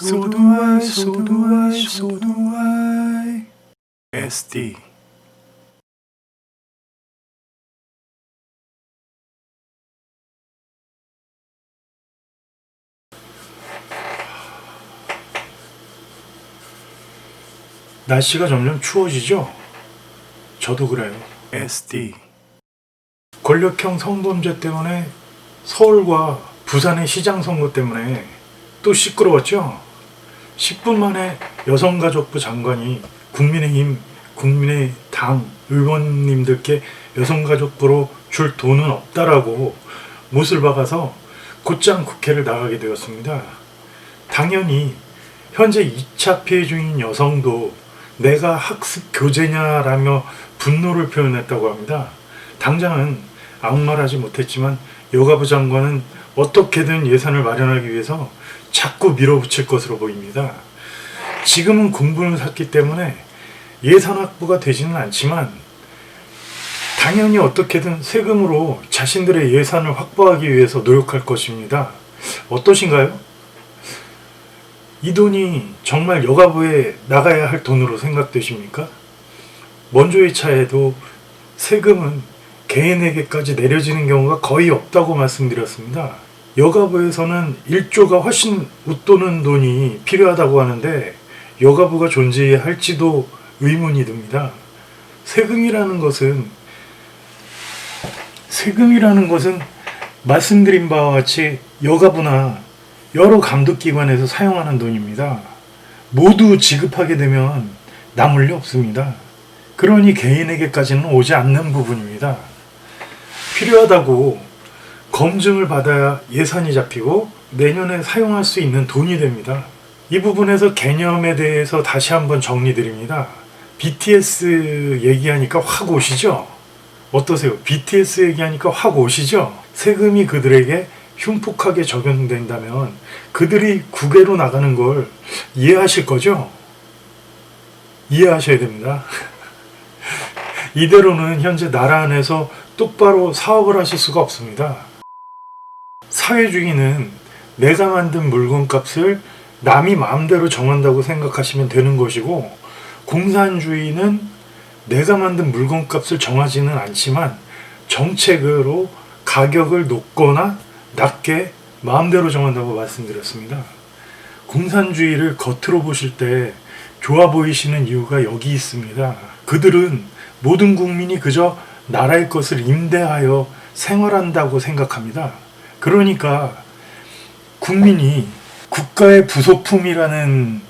So do I, so do I, so do I. SD. 날씨가 점점 추워지죠? 저도 그래요. SD. 권력형 성범죄 때문에 서울과 부산의 시장 선거 때문에 또 시끄러웠죠? 10분 만에 여성가족부 장관이 국민의힘, 국민의당 의원님들께 여성가족부로 줄 돈은 없다라고 못을 박아서 곧장 국회를 나가게 되었습니다. 당연히 현재 2차 피해 중인 여성도 내가 학습 교제냐라며 분노를 표현했다고 합니다. 당장은 아무 말 하지 못했지만 여가부 장관은 어떻게든 예산을 마련하기 위해서 자꾸 밀어붙일 것으로 보입니다. 지금은 공분을 샀기 때문에 예산 확보가 되지는 않지만 당연히 어떻게든 세금으로 자신들의 예산을 확보하기 위해서 노력할 것입니다. 어떠신가요? 이 돈이 정말 여가부에 나가야 할 돈으로 생각되십니까? 먼저의 차에도 세금은 개인에게까지 내려지는 경우가 거의 없다고 말씀드렸습니다. 여가부에서는 1조가 훨씬 웃도는 돈이 필요하다고 하는데 여가부가 존재할지도 의문이 듭니다. 세금이라는 것은 말씀드린 바와 같이 여가부나 여러 감독기관에서 사용하는 돈입니다. 모두 지급하게 되면 남을 리 없습니다. 그러니 개인에게까지는 오지 않는 부분입니다. 필요하다고 검증을 받아야 예산이 잡히고 내년에 사용할 수 있는 돈이 됩니다. 이 부분에서 개념에 대해서 다시 한번 정리드립니다. BTS 얘기하니까 확 오시죠? 어떠세요? BTS 얘기하니까 확 오시죠? 세금이 그들에게 흉폭하게 적용된다면 그들이 국외로 나가는 걸 이해하실 거죠? 이해하셔야 됩니다. 이대로는 현재 나라 안에서 똑바로 사업을 하실 수가 없습니다. 사회주의는 내가 만든 물건값을 남이 마음대로 정한다고 생각하시면 되는 것이고, 공산주의는 내가 만든 물건값을 정하지는 않지만 정책으로 가격을 높거나 낮게 마음대로 정한다고 말씀드렸습니다. 공산주의를 겉으로 보실 때 좋아 보이시는 이유가 여기 있습니다. 그들은 모든 국민이 그저 나라의 것을 임대하여 생활한다고 생각합니다. 그러니까 국민이 국가의 부속품이라는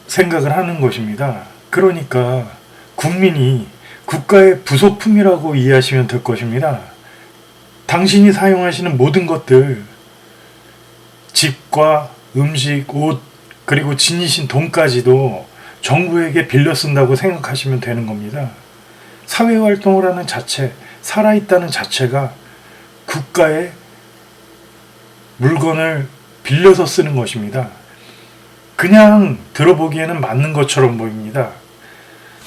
생각을 하는 것입니다. 그러니까 국민이 국가의 부속품이라고 이해하시면 될 것입니다. 당신이 사용하시는 모든 것들, 집과 음식, 옷, 그리고 지니신 돈까지도 정부에게 빌려 쓴다고 생각하시면 되는 겁니다. 사회활동을 하는 자체, 살아있다는 자체가 국가의 물건을 빌려서 쓰는 것입니다. 그냥 들어보기에는 맞는 것처럼 보입니다.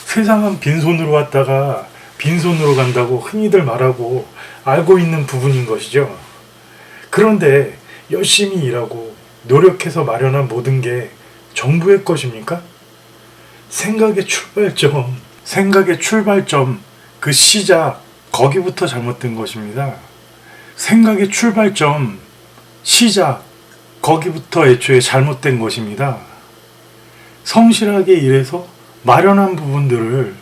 세상은 빈손으로 왔다가 빈손으로 간다고 흔히들 말하고 알고 있는 부분인 것이죠. 그런데 열심히 일하고 노력해서 마련한 모든 게 정부의 것입니까? 생각의 출발점, 그 시작, 거기부터 잘못된 것입니다. 생각의 출발점, 시작, 거기부터 애초에 잘못된 것입니다. 성실하게 일해서 마련한 부분들을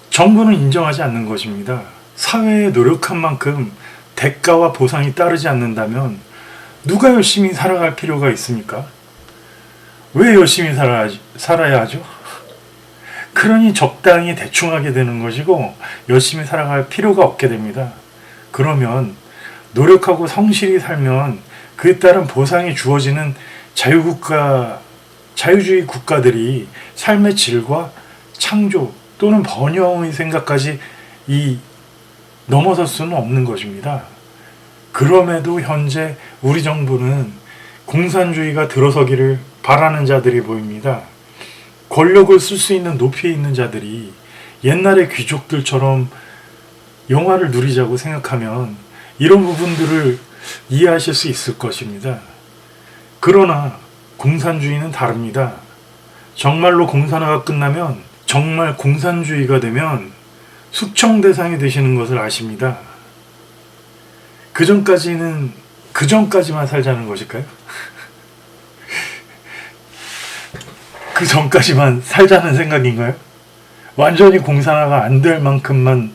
정부는 인정하지 않는 것입니다. 사회에 노력한 만큼 대가와 보상이 따르지 않는다면 누가 열심히 살아갈 필요가 있습니까? 왜 열심히 살아야 하죠? 그러니 적당히 대충 하게 되는 것이고 열심히 살아갈 필요가 없게 됩니다. 그러면 노력하고 성실히 살면 그에 따른 보상이 주어지는 자유주의 국가들이 삶의 질과 창조 또는 번영의 생각까지 넘어설 수는 없는 것입니다. 그럼에도 현재 우리 정부는 공산주의가 들어서기를 바라는 자들이 보입니다. 권력을 쓸 수 있는 높이에 있는 자들이 옛날의 귀족들처럼 영화를 누리자고 생각하면 이런 부분들을 이해하실 수 있을 것입니다. 그러나 공산주의는 다릅니다. 정말로 공산화가 끝나면, 정말 공산주의가 되면 숙청 대상이 되시는 것을 아십니다. 그 전까지만 살자는 것일까요? 그 전까지만 살자는 생각인가요? 완전히 공산화가 안 될 만큼만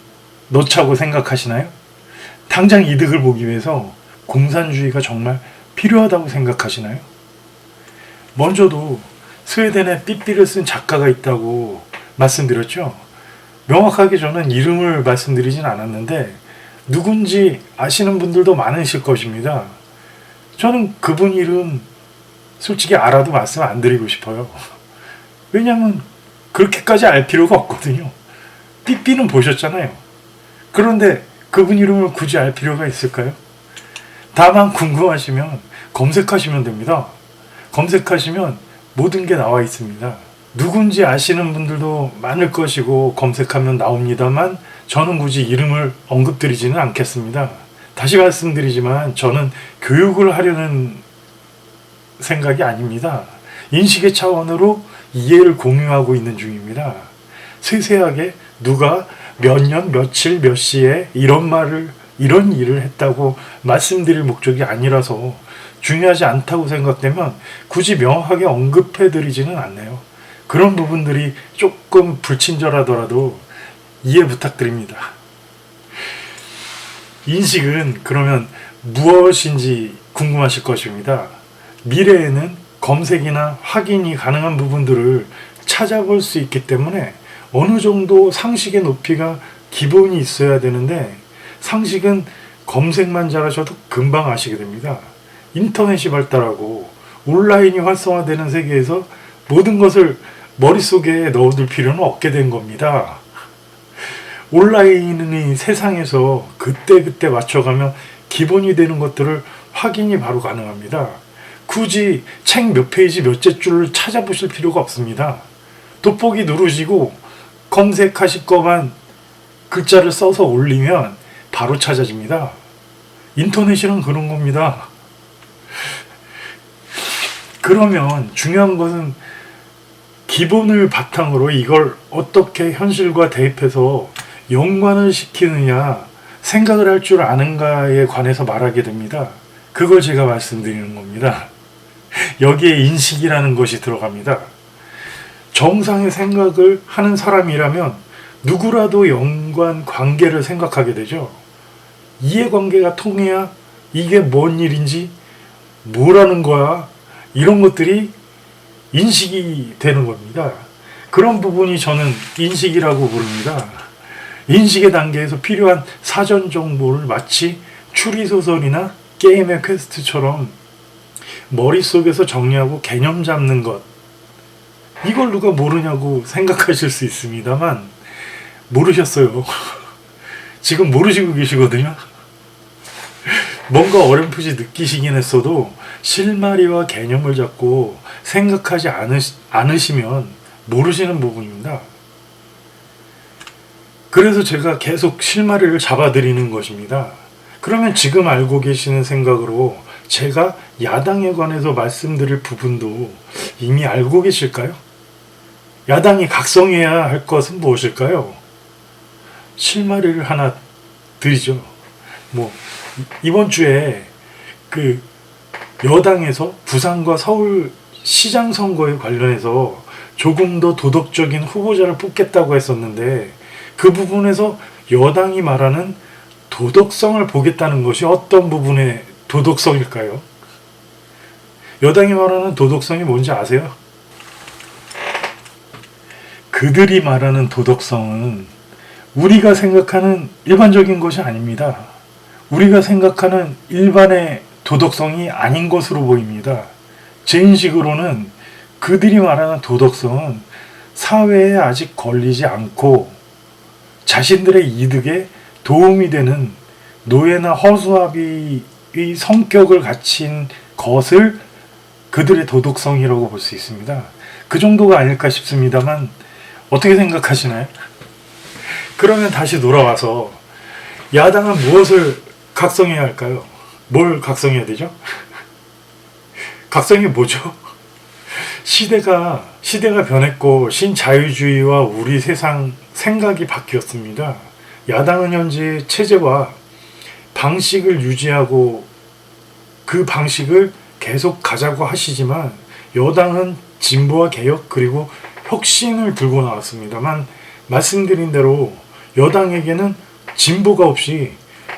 놓자고 생각하시나요? 당장 이득을 보기 위해서 공산주의가 정말 필요하다고 생각하시나요? 먼저도 스웨덴에 삐삐를 쓴 작가가 있다고 말씀드렸죠? 명확하게 저는 이름을 말씀드리진 않았는데 누군지 아시는 분들도 많으실 것입니다. 저는 그분 이름 솔직히 알아도 말씀 안 드리고 싶어요. 왜냐하면 그렇게까지 알 필요가 없거든요. 삐삐는 보셨잖아요. 그런데 그분 이름을 굳이 알 필요가 있을까요? 다만 궁금하시면 검색하시면 됩니다. 검색하시면 모든 게 나와 있습니다. 누군지 아시는 분들도 많을 것이고 검색하면 나옵니다만 저는 굳이 이름을 언급드리지는 않겠습니다. 다시 말씀드리지만 저는 교육을 하려는 생각이 아닙니다. 인식의 차원으로 이해를 공유하고 있는 중입니다. 세세하게 누가 몇 년, 며칠, 몇 시에 이런 일을 했다고 말씀드릴 목적이 아니라서 중요하지 않다고 생각되면 굳이 명확하게 언급해드리지는 않네요. 그런 부분들이 조금 불친절하더라도 이해 부탁드립니다. 인식은 그러면 무엇인지 궁금하실 것입니다. 미래에는 검색이나 확인이 가능한 부분들을 찾아볼 수 있기 때문에 어느 정도 상식의 높이가 기본이 있어야 되는데 상식은 검색만 잘하셔도 금방 아시게 됩니다. 인터넷이 발달하고 온라인이 활성화되는 세계에서 모든 것을 머릿속에 넣어둘 필요는 없게 된 겁니다. 온라인이 세상에서 그때그때 맞춰가며 기본이 되는 것들을 확인이 바로 가능합니다. 굳이 책 몇 페이지 몇째 줄을 찾아보실 필요가 없습니다. 돋보기 누르시고 검색하실 것만 글자를 써서 올리면 바로 찾아집니다. 인터넷이란 그런 겁니다. 그러면 중요한 것은 기본을 바탕으로 이걸 어떻게 현실과 대입해서 연관을 시키느냐 생각을 할 줄 아는가에 관해서 말하게 됩니다. 그걸 제가 말씀드리는 겁니다. 여기에 인식이라는 것이 들어갑니다. 정상의 생각을 하는 사람이라면 누구라도 연관 관계를 생각하게 되죠. 이해관계가 통해야 이게 뭔 일인지 뭐라는 거야 이런 것들이 인식이 되는 겁니다. 그런 부분이 저는 인식이라고 부릅니다. 인식의 단계에서 필요한 사전 정보를 마치 추리소설이나 게임의 퀘스트처럼 머릿속에서 정리하고 개념 잡는 것, 이걸 누가 모르냐고 생각하실 수 있습니다만 모르셨어요. 지금 모르시고 계시거든요. 뭔가 어렴풋이 느끼시긴 했어도 실마리와 개념을 잡고 생각하지 않으시면 모르시는 부분입니다. 그래서 제가 계속 실마리를 잡아드리는 것입니다. 그러면 지금 알고 계시는 생각으로 제가 야당에 관해서 말씀드릴 부분도 이미 알고 계실까요? 야당이 각성해야 할 것은 무엇일까요? 실마리를 하나 드리죠. 이번 주에 그 여당에서 부산과 서울 시장 선거에 관련해서 조금 더 도덕적인 후보자를 뽑겠다고 했었는데 그 부분에서 여당이 말하는 도덕성을 보겠다는 것이 어떤 부분의 도덕성일까요? 여당이 말하는 도덕성이 뭔지 아세요? 그들이 말하는 도덕성은 우리가 생각하는 일반적인 것이 아닙니다. 우리가 생각하는 일반의 도덕성이 아닌 것으로 보입니다. 제 인식으로는 그들이 말하는 도덕성은 사회에 아직 걸리지 않고 자신들의 이득에 도움이 되는 노예나 허수아비의 성격을 갖춘 것을 그들의 도덕성이라고 볼 수 있습니다. 그 정도가 아닐까 싶습니다만 어떻게 생각하시나요? 그러면 다시 돌아와서 야당은 무엇을 각성해야 할까요? 뭘 각성해야 되죠? 각성이 뭐죠? 시대가 변했고 신자유주의와 우리 세상 생각이 바뀌었습니다. 야당은 현재 체제와 방식을 유지하고 그 방식을 계속 가자고 하시지만 여당은 진보와 개혁 그리고 혁신을 들고 나왔습니다만 말씀드린 대로 여당에게는 진보가 없이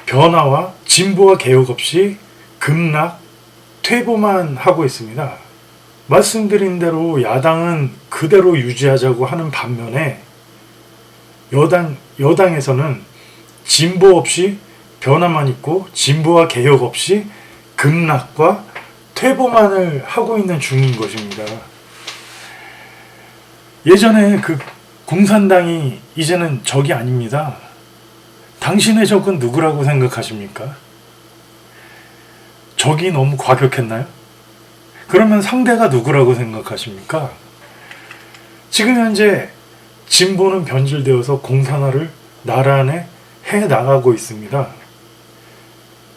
변화와 진보와 개혁 없이 급락, 퇴보만 하고 있습니다. 말씀드린 대로 야당은 그대로 유지하자고 하는 반면에 여당에서는 진보 없이 변화만 있고 진보와 개혁 없이 급락과 퇴보만을 하고 있는 중인 것입니다. 예전에 그 공산당이 이제는 적이 아닙니다. 당신의 적은 누구라고 생각하십니까? 적이 너무 과격했나요? 그러면 상대가 누구라고 생각하십니까? 지금 현재 진보는 변질되어서 공산화를 나라 안에 해 나가고 있습니다.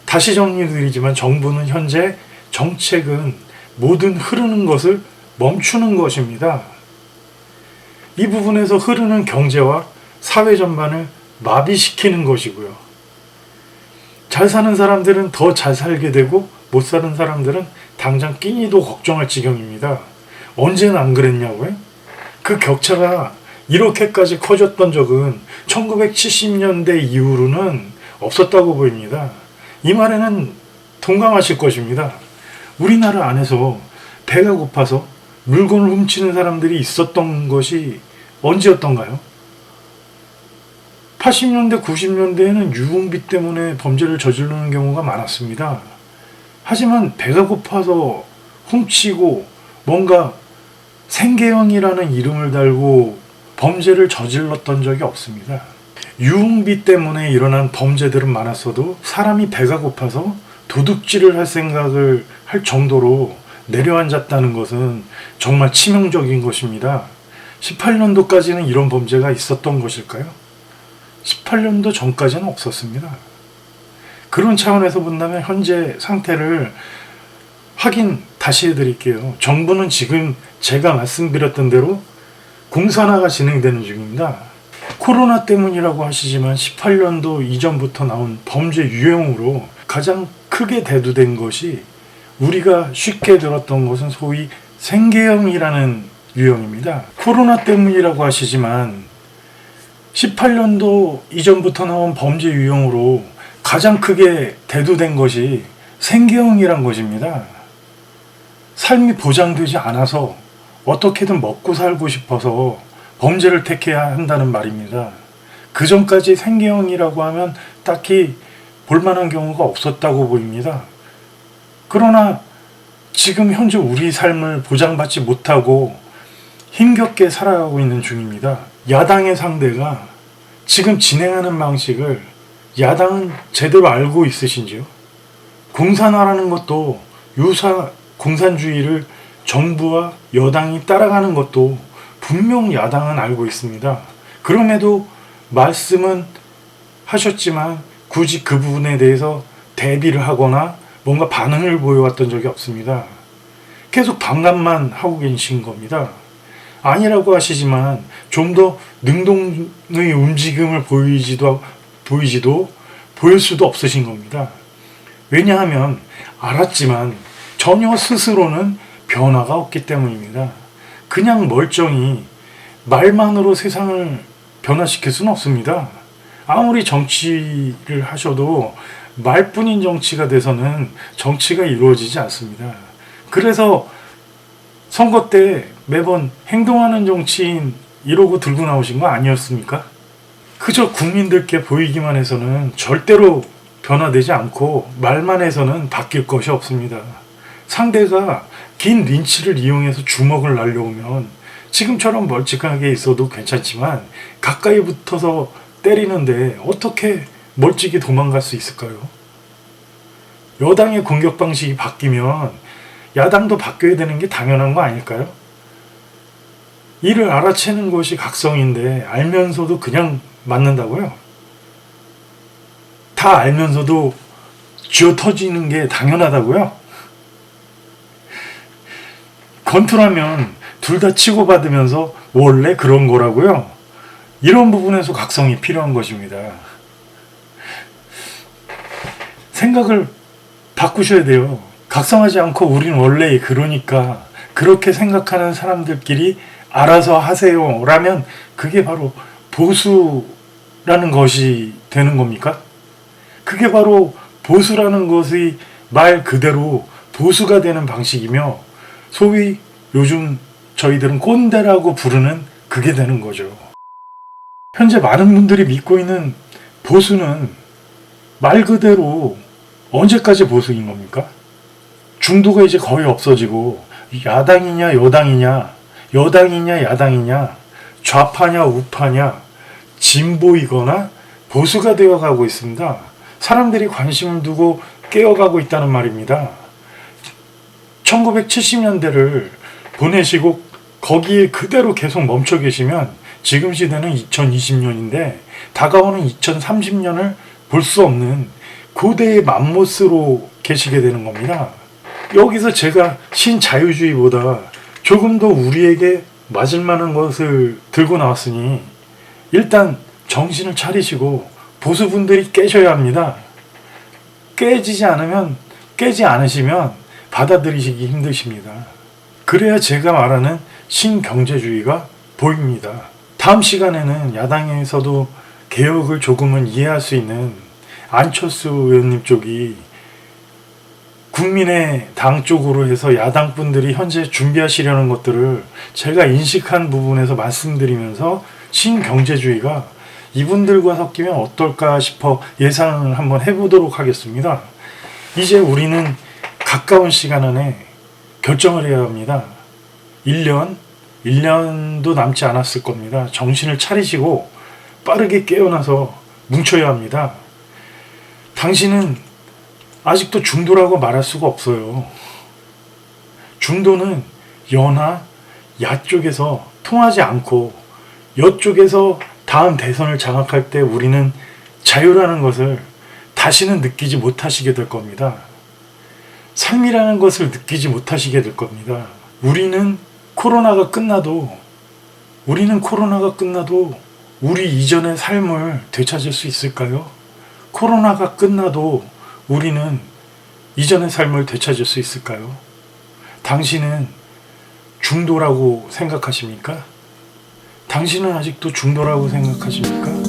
다시 정리드리지만 정부는 현재 정책은 모든 흐르는 것을 멈추는 것입니다. 이 부분에서 흐르는 경제와 사회 전반을 마비시키는 것이고요. 잘 사는 사람들은 더 잘 살게 되고 못 사는 사람들은 당장 끼니도 걱정할 지경입니다. 언제는 안 그랬냐고요? 그 격차가 이렇게까지 커졌던 적은 1970년대 이후로는 없었다고 보입니다. 이 말에는 동감하실 것입니다. 우리나라 안에서 배가 고파서 물건을 훔치는 사람들이 있었던 것이 언제였던가요? 80년대, 90년대에는 유흥비 때문에 범죄를 저지르는 경우가 많았습니다. 하지만 배가 고파서 훔치고 뭔가 생계형이라는 이름을 달고 범죄를 저질렀던 적이 없습니다. 유흥비 때문에 일어난 범죄들은 많았어도 사람이 배가 고파서 도둑질을 할 생각을 할 정도로 내려앉았다는 것은 정말 치명적인 것입니다. 18년도까지는 이런 범죄가 있었던 것일까요? 18년도 전까지는 없었습니다. 그런 차원에서 본다면 현재 상태를 확인 다시 해드릴게요. 정부는 지금 제가 말씀드렸던 대로 공산화가 진행되는 중입니다. 코로나 때문이라고 하시지만 18년도 이전부터 나온 범죄 유형으로 가장 크게 대두된 것이 우리가 쉽게 들었던 것은 소위 생계형이라는 유형입니다. 코로나 때문이라고 하시지만 18년도 이전부터 나온 범죄 유형으로 가장 크게 대두된 것이 생계형이란 것입니다. 삶이 보장되지 않아서 어떻게든 먹고 살고 싶어서 범죄를 택해야 한다는 말입니다. 그 전까지 생계형이라고 하면 딱히 볼만한 경우가 없었다고 보입니다. 그러나 지금 현재 우리 삶을 보장받지 못하고 힘겹게 살아가고 있는 중입니다. 야당의 상대가 지금 진행하는 방식을 야당은 제대로 알고 있으신지요? 공산화라는 것도 유사 공산주의를 정부와 여당이 따라가는 것도 분명 야당은 알고 있습니다. 그럼에도 말씀은 하셨지만 굳이 그 부분에 대해서 대비를 하거나 뭔가 반응을 보여왔던 적이 없습니다. 계속 반감만 하고 계신 겁니다. 아니라고 하시지만 좀 더 능동의 움직임을 보일 수도 없으신 겁니다. 왜냐하면 알았지만 전혀 스스로는 변화가 없기 때문입니다. 그냥 멀쩡히 말만으로 세상을 변화시킬 수는 없습니다. 아무리 정치를 하셔도 말뿐인 정치가 돼서는 정치가 이루어지지 않습니다. 그래서 선거 때 매번 행동하는 정치인 이러고 들고 나오신 거 아니었습니까? 그저 국민들께 보이기만 해서는 절대로 변화되지 않고 말만 해서는 바뀔 것이 없습니다. 상대가 긴 린치를 이용해서 주먹을 날려오면 지금처럼 멀찍하게 있어도 괜찮지만 가까이 붙어서 때리는데 어떻게 멀찍이 도망갈 수 있을까요? 여당의 공격 방식이 바뀌면 야당도 바뀌어야 되는 게 당연한 거 아닐까요? 이를 알아채는 것이 각성인데 알면서도 그냥 맞는다고요? 다 알면서도 쥐어 터지는 게 당연하다고요? 권투라면 둘 다 치고받으면서 원래 그런 거라고요? 이런 부분에서 각성이 필요한 것입니다. 생각을 바꾸셔야 돼요. 각성하지 않고 우린 원래 그러니까 그렇게 생각하는 사람들끼리 알아서 하세요 라면 그게 바로 보수라는 것이 되는 겁니까? 그게 바로 보수라는 것의 말 그대로 보수가 되는 방식이며 소위 요즘 저희들은 꼰대라고 부르는 그게 되는 거죠. 현재 많은 분들이 믿고 있는 보수는 말 그대로 언제까지 보수인 겁니까? 중도가 이제 거의 없어지고 야당이냐 여당이냐 여당이냐 야당이냐 좌파냐 우파냐 진보이거나 보수가 되어가고 있습니다. 사람들이 관심을 두고 깨어가고 있다는 말입니다. 1970년대를 보내시고 거기에 그대로 계속 멈춰 계시면 지금 시대는 2020년인데 다가오는 2030년을 볼 수 없는 고대의 맘모스로 계시게 되는 겁니다. 여기서 제가 신자유주의보다 조금 더 우리에게 맞을 만한 것을 들고 나왔으니 일단 정신을 차리시고 보수분들이 깨셔야 합니다. 깨지 않으시면 받아들이시기 힘드십니다. 그래야 제가 말하는 신경제주의가 보입니다. 다음 시간에는 야당에서도 개혁을 조금은 이해할 수 있는 안철수 의원님 쪽이 국민의 당 쪽으로 해서 야당 분들이 현재 준비하시려는 것들을 제가 인식한 부분에서 말씀드리면서 신경제주의가 이분들과 섞이면 어떨까 싶어 예상을 한번 해보도록 하겠습니다. 이제 우리는 가까운 시간 안에 결정을 해야 합니다. 1년도 남지 않았을 겁니다. 정신을 차리시고 빠르게 깨어나서 뭉쳐야 합니다. 당신은 아직도 중도라고 말할 수가 없어요. 중도는 여나 야 쪽에서 통하지 않고 여 쪽에서 다음 대선을 장악할 때 우리는 자유라는 것을 다시는 느끼지 못하시게 될 겁니다. 삶이라는 것을 느끼지 못하시게 될 겁니다. 우리는 코로나가 끝나도 우리 이전의 삶을 되찾을 수 있을까요? 코로나가 끝나도 우리는 이전의 삶을 되찾을 수 있을까요? 당신은 중도라고 생각하십니까? 당신은 아직도 중도라고 생각하십니까?